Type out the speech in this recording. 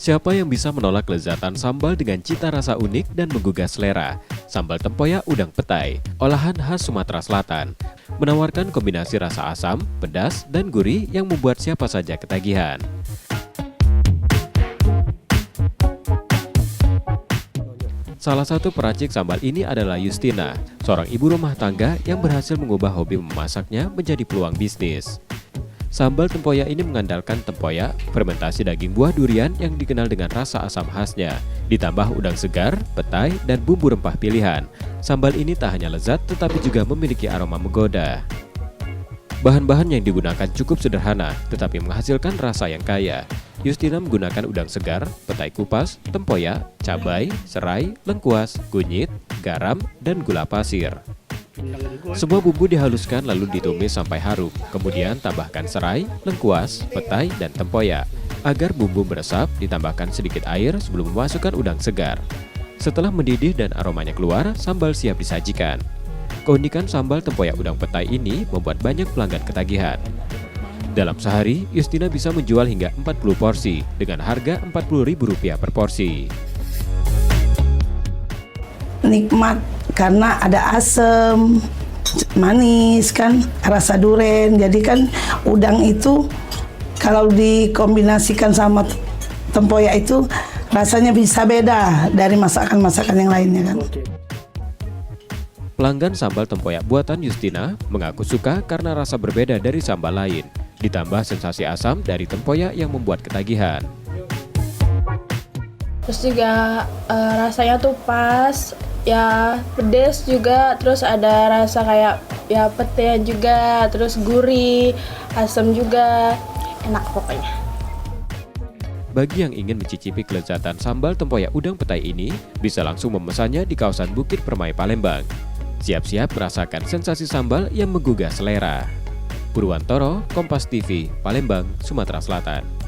Siapa yang bisa menolak kelezatan sambal dengan cita rasa unik dan menggugah selera? Sambal tempoyak udang petai, olahan khas Sumatera Selatan, menawarkan kombinasi rasa asam, pedas, dan gurih yang membuat siapa saja ketagihan. Salah satu peracik sambal ini adalah Justina, seorang ibu rumah tangga yang berhasil mengubah hobi memasaknya menjadi peluang bisnis. Sambal tempoyak ini mengandalkan tempoyak, fermentasi daging buah durian yang dikenal dengan rasa asam khasnya, ditambah udang segar, petai, dan bumbu rempah pilihan. Sambal ini tak hanya lezat tetapi juga memiliki aroma menggoda. Bahan-bahan yang digunakan cukup sederhana tetapi menghasilkan rasa yang kaya. Justina menggunakan udang segar, petai kupas, tempoyak, cabai, serai, lengkuas, kunyit, garam, dan gula pasir. Semua bumbu dihaluskan lalu ditumis sampai harum, kemudian tambahkan serai, lengkuas, petai, dan tempoyak. Agar bumbu meresap, ditambahkan sedikit air sebelum memasukkan udang segar. Setelah mendidih dan aromanya keluar, sambal siap disajikan. Keunikan sambal tempoyak udang petai ini membuat banyak pelanggan ketagihan. Dalam sehari, Justina bisa menjual hingga 40 porsi dengan harga Rp40.000 per porsi. Nikmat karena ada asam, manis kan, rasa duren. Jadi kan udang itu kalau dikombinasikan sama tempoyak itu rasanya bisa beda dari masakan-masakan yang lainnya kan. Pelanggan sambal tempoyak buatan Justina mengaku suka karena rasa berbeda dari sambal lain, ditambah sensasi asam dari tempoyak yang membuat ketagihan. Terus juga rasanya tuh pas, ya pedes juga, terus ada rasa kayak ya pete juga, terus gurih, asam juga, enak pokoknya. Bagi yang ingin mencicipi kelezatan sambal tempoyak udang petai ini, bisa langsung memesannya di kawasan Bukit Permai, Palembang. Siap-siap merasakan sensasi sambal yang menggugah selera. Purwantoro, Kompas TV, Palembang, Sumatera Selatan.